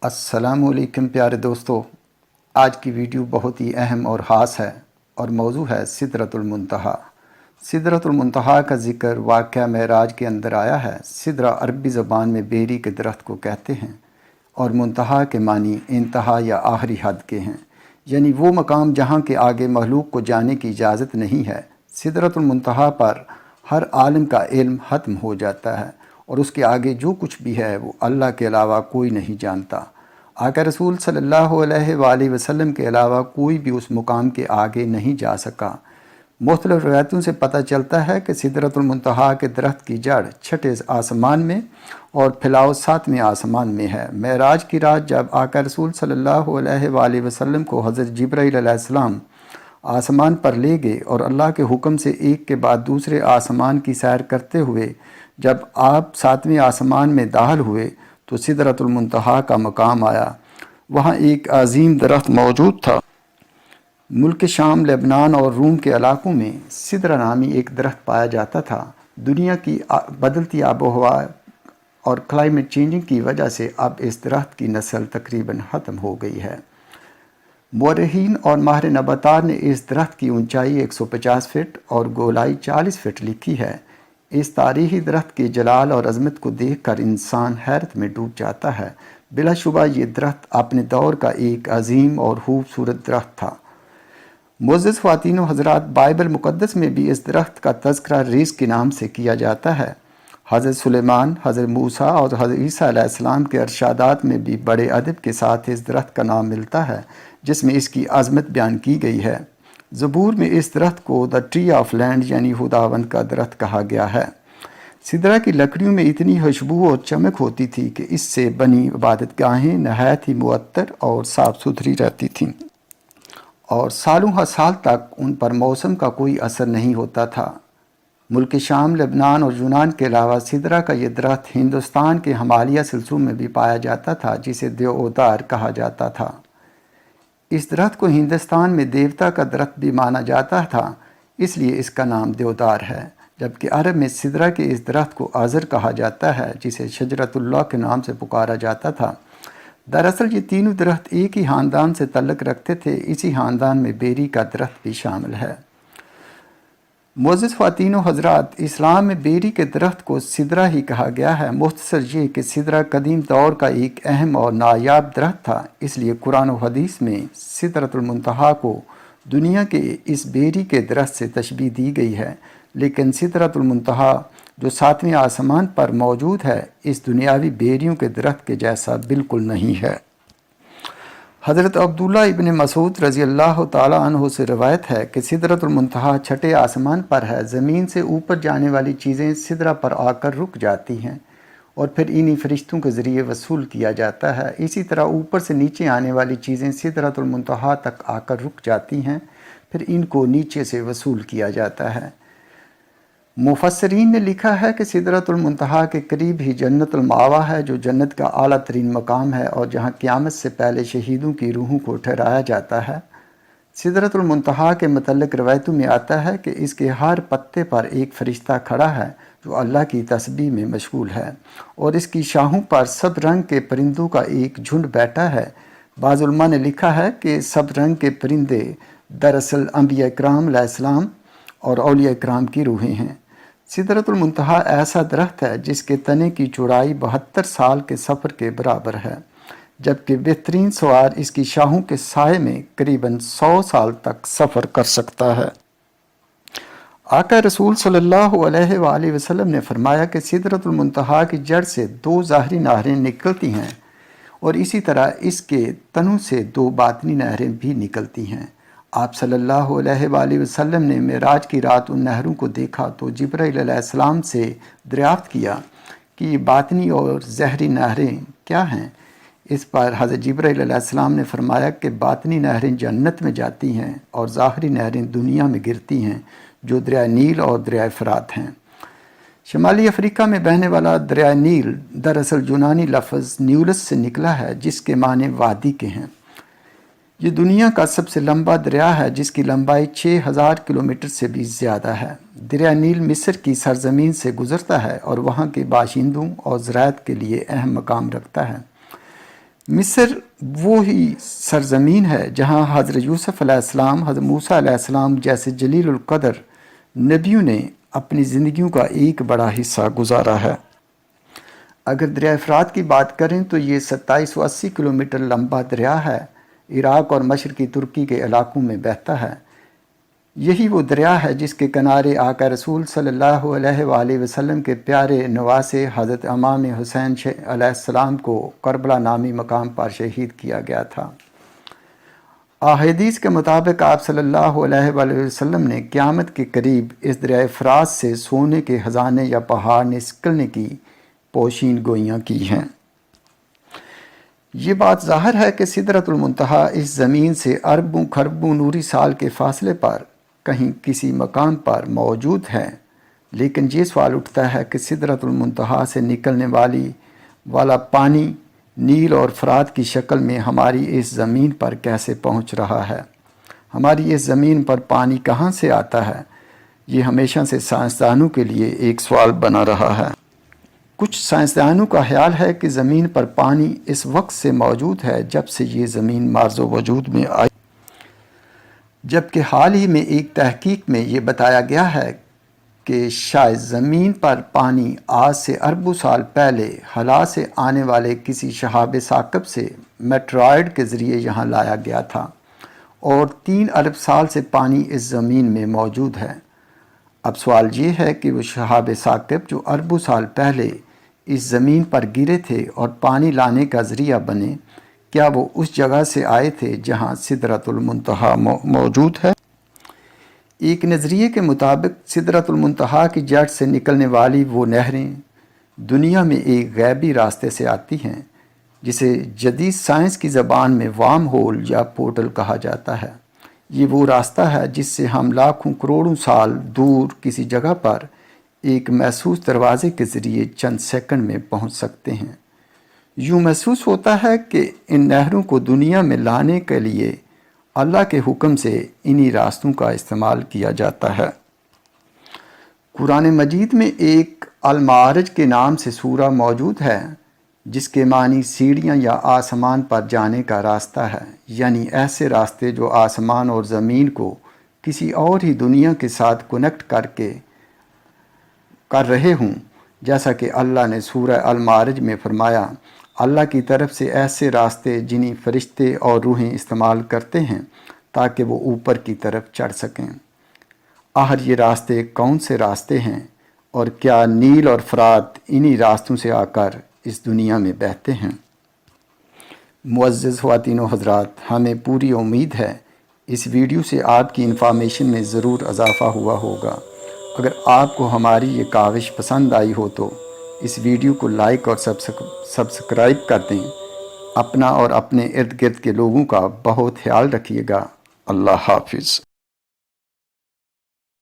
السلام علیکم پیارے دوستو، آج کی ویڈیو بہت ہی اہم اور خاص ہے اور موضوع ہے سدرۃ المنتہا۔ سدرۃ المنتہا کا ذکر واقعہ معراج کے اندر آیا ہے۔ سدرہ عربی زبان میں بیری کے درخت کو کہتے ہیں اور منتہا کے معنی انتہا یا آخری حد کے ہیں، یعنی وہ مقام جہاں کے آگے مخلوق کو جانے کی اجازت نہیں ہے۔ سدرۃ المنتہا پر ہر عالم کا علم ختم ہو جاتا ہے اور اس کے آگے جو کچھ بھی ہے وہ اللہ کے علاوہ کوئی نہیں جانتا۔ آقا رسول صلی اللہ علیہ وآلہ وسلم کے علاوہ کوئی بھی اس مقام کے آگے نہیں جا سکا۔ مختلف روایتوں سے پتہ چلتا ہے کہ سدرۃ المنتہا کے درخت کی جڑ چھٹے آسمان میں اور پھیلاؤ ساتویں آسمان میں ہے۔ معراج کی رات جب آقا رسول صلی اللہ علیہ وآلہ وسلم کو حضرت جبرائیل علیہ السلام آسمان پر لے گئے اور اللہ کے حکم سے ایک کے بعد دوسرے آسمان کی سیر کرتے ہوئے جب آپ ساتویں آسمان میں داخل ہوئے تو سدرۃ المنتہا کا مقام آیا۔ وہاں ایک عظیم درخت موجود تھا۔ ملک شام، لبنان اور روم کے علاقوں میں سدرہ نامی ایک درخت پایا جاتا تھا۔ دنیا کی بدلتی آب و ہوا اور کلائمیٹ چینجنگ کی وجہ سے اب اس درخت کی نسل تقریباً ختم ہو گئی ہے۔ مورخین اور ماہر نباتات نے اس درخت کی اونچائی 150 فٹ اور گولائی 40 فٹ لکھی ہے۔ اس تاریخی درخت کے جلال اور عظمت کو دیکھ کر انسان حیرت میں ڈوب جاتا ہے۔ بلا شبہ یہ درخت اپنے دور کا ایک عظیم اور خوبصورت درخت تھا۔ معزز خواتین و حضرات، بائبل مقدس میں بھی اس درخت کا تذکرہ رزق کے نام سے کیا جاتا ہے۔ حضرت سلیمان، حضرت موسیٰ اور حضرت عیسیٰ علیہ السلام کے ارشادات میں بھی بڑے ادب کے ساتھ اس درخت کا نام ملتا ہے، جس میں اس کی عظمت بیان کی گئی ہے۔ زبور میں اس درخت کو دا ٹری آف لینڈ یعنی خداوند کا درخت کہا گیا ہے۔ سدرہ کی لکڑیوں میں اتنی خوشبو اور چمک ہوتی تھی کہ اس سے بنی عبادت گاہیں نہایت ہی معطر اور صاف ستھری رہتی تھیں اور سالوں ہر سال تک ان پر موسم کا کوئی اثر نہیں ہوتا تھا۔ ملک شام، لبنان اور یونان کے علاوہ سدرہ کا یہ درخت ہندوستان کے ہمالیہ سلسلوں میں بھی پایا جاتا تھا، جسے دیودار کہا جاتا تھا۔ اس درخت کو ہندوستان میں دیوتا کا درخت بھی مانا جاتا تھا، اس لیے اس کا نام دیودار ہے، جبکہ عرب میں سدرہ کے اس درخت کو آذر کہا جاتا ہے، جسے شجرۃ اللہ کے نام سے پکارا جاتا تھا۔ دراصل یہ تینوں درخت ایک ہی خاندان سے تعلق رکھتے تھے، اسی خاندان میں بیری کا درخت بھی شامل ہے۔ معزز خواتین و حضرات، اسلام میں بیری کے درخت کو سدرہ ہی کہا گیا ہے۔ مختصر یہ کہ سدرہ قدیم دور کا ایک اہم اور نایاب درخت تھا، اس لیے قرآن و حدیث میں سدرۃ المنتہا کو دنیا کے اس بیری کے درخت سے تشبیہ دی گئی ہے، لیکن سدرۃ المنتہا جو ساتویں آسمان پر موجود ہے اس دنیاوی بیریوں کے درخت کے جیسا بالکل نہیں ہے۔ حضرت عبداللہ ابن مسعود رضی اللہ تعالیٰ عنہ سے روایت ہے کہ سدرۃ المنتہا چھٹے آسمان پر ہے۔ زمین سے اوپر جانے والی چیزیں سدرہ پر آ کر رک جاتی ہیں اور پھر انہی فرشتوں کے ذریعے وصول کیا جاتا ہے۔ اسی طرح اوپر سے نیچے آنے والی چیزیں سدرۃ المنتہا تک آ کر رک جاتی ہیں، پھر ان کو نیچے سے وصول کیا جاتا ہے۔ مفسرین نے لکھا ہے کہ سدرۃ المنتہا کے قریب ہی جنت المأویٰ ہے، جو جنت کا اعلیٰ ترین مقام ہے اور جہاں قیامت سے پہلے شہیدوں کی روحوں کو ٹھہرایا جاتا ہے۔ سدرۃ المنتہا کے متعلق روایتوں میں آتا ہے کہ اس کے ہر پتے پر ایک فرشتہ کھڑا ہے جو اللہ کی تسبیح میں مشغول ہے، اور اس کی شاخوں پر سب رنگ کے پرندوں کا ایک جھنڈ بیٹھا ہے۔ بعض علماء نے لکھا ہے کہ سب رنگ کے پرندے دراصل انبیاء کرام علیہ السلام اور اولیاء کرام کی روحیں ہیں۔ سدرۃ المنتہا ایسا درخت ہے جس کے تنے کی چوڑائی 72 سال کے سفر کے برابر ہے، جبکہ بہترین سوار اس کی شاخوں کے سائے میں قریباً 100 سال تک سفر کر سکتا ہے۔ آقا رسول صلی اللہ علیہ وآلہ وسلم نے فرمایا کہ سدرۃ المنتہا کی جڑ سے 2 ظاہری نہریں نکلتی ہیں اور اسی طرح اس کے تنوں سے 2 باطنی نہریں بھی نکلتی ہیں۔ آپ صلی اللہ علیہ وآلہ وسلم نے معراج کی رات ان نہروں کو دیکھا تو جبرائیل علیہ السلام سے دریافت کیا کہ یہ باطنی اور ظاہری نہریں کیا ہیں؟ اس پر حضرت جبرائیل علیہ السلام نے فرمایا کہ باطنی نہریں جنت میں جاتی ہیں اور ظاہری نہریں دنیا میں گرتی ہیں، جو دریائے نیل اور دریائے فرات ہیں۔ شمالی افریقہ میں بہنے والا دریائے نیل دراصل یونانی لفظ نیولس سے نکلا ہے، جس کے معنی وادی کے ہیں۔ یہ دنیا کا سب سے لمبا دریا ہے، جس کی لمبائی 6000 کلومیٹر سے بھی زیادہ ہے۔ دریا نیل مصر کی سرزمین سے گزرتا ہے اور وہاں کے باشندوں اور زراعت کے لیے اہم مقام رکھتا ہے۔ مصر وہی سرزمین ہے جہاں حضرت یوسف علیہ السلام، حضرت موسیٰ علیہ السلام جیسے جلیل القدر نبیوں نے اپنی زندگیوں کا ایک بڑا حصہ گزارا ہے۔ اگر دریائے فرات کی بات کریں تو یہ 2780 کلومیٹر لمبا دریا ہے، عراق اور مشرقی ترکی کے علاقوں میں بہتا ہے۔ یہی وہ دریا ہے جس کے کنارے آقا رسول صلی اللہ علیہ وآلہ وسلم کے پیارے نواسے حضرت امام حسین علیہ السلام کو کربلا نامی مقام پر شہید کیا گیا تھا۔ احادیث کے مطابق آپ صلی اللہ علیہ وآلہ وسلم نے قیامت کے قریب اس دریائے فرات سے سونے کے خزانے یا پہاڑ نکلنے کی پوشین گوئیاں کی ہیں۔ یہ بات ظاہر ہے کہ سدرۃ المنتہا اس زمین سے اربوں خربوں نوری سال کے فاصلے پر کہیں کسی مقام پر موجود ہے، لیکن یہ سوال اٹھتا ہے کہ سدرۃ المنتہا سے نکلنے والا پانی نیل اور فرات کی شکل میں ہماری اس زمین پر کیسے پہنچ رہا ہے؟ ہماری اس زمین پر پانی کہاں سے آتا ہے؟ یہ ہمیشہ سے سائنسدانوں کے لیے ایک سوال بنا رہا ہے۔ کچھ سائنسدانوں کا خیال ہے کہ زمین پر پانی اس وقت سے موجود ہے جب سے یہ زمین مارز وجود میں آئی، جبکہ حال ہی میں ایک تحقیق میں یہ بتایا گیا ہے کہ شاید زمین پر پانی آج سے اربوں سال پہلے خلا سے آنے والے کسی شہاب ثاقب سے میٹرائڈ کے ذریعے یہاں لایا گیا تھا، اور 3 ارب سال سے پانی اس زمین میں موجود ہے۔ اب سوال یہ ہے کہ وہ شہاب ثاقب جو اربوں سال پہلے اس زمین پر گرے تھے اور پانی لانے کا ذریعہ بنے، کیا وہ اس جگہ سے آئے تھے جہاں سدرۃ المنتہا موجود ہے؟ ایک نظریے کے مطابق سدرۃ المنتہا کی جڑ سے نکلنے والی وہ نہریں دنیا میں ایک غیبی راستے سے آتی ہیں، جسے جدید سائنس کی زبان میں وارم ہول یا پورٹل کہا جاتا ہے۔ یہ وہ راستہ ہے جس سے ہم لاکھوں کروڑوں سال دور کسی جگہ پر ایک محسوس دروازے کے ذریعے چند سیکنڈ میں پہنچ سکتے ہیں۔ یوں محسوس ہوتا ہے کہ ان نہروں کو دنیا میں لانے کے لیے اللہ کے حکم سے انہی راستوں کا استعمال کیا جاتا ہے۔ قرآن مجید میں ایک المعارج کے نام سے سورہ موجود ہے، جس کے معنی سیڑھیاں یا آسمان پر جانے کا راستہ ہے، یعنی ایسے راستے جو آسمان اور زمین کو کسی اور ہی دنیا کے ساتھ کنیکٹ کر رہے ہوں، جیسا کہ اللہ نے سورہ المعارج میں فرمایا، اللہ کی طرف سے ایسے راستے جنہیں فرشتے اور روحیں استعمال کرتے ہیں تاکہ وہ اوپر کی طرف چڑھ سکیں۔ آخر یہ راستے کون سے راستے ہیں، اور کیا نیل اور فرات انہی راستوں سے آ کر اس دنیا میں بہتے ہیں؟ معزز خواتین و حضرات، ہمیں پوری امید ہے اس ویڈیو سے آپ کی انفارمیشن میں ضرور اضافہ ہوا ہوگا۔ اگر آپ کو ہماری یہ کاوش پسند آئی ہو تو اس ویڈیو کو لائک اور سبسکرائب کر دیں۔ اپنا اور اپنے ارد گرد کے لوگوں کا بہت خیال رکھیے گا۔ اللہ حافظ۔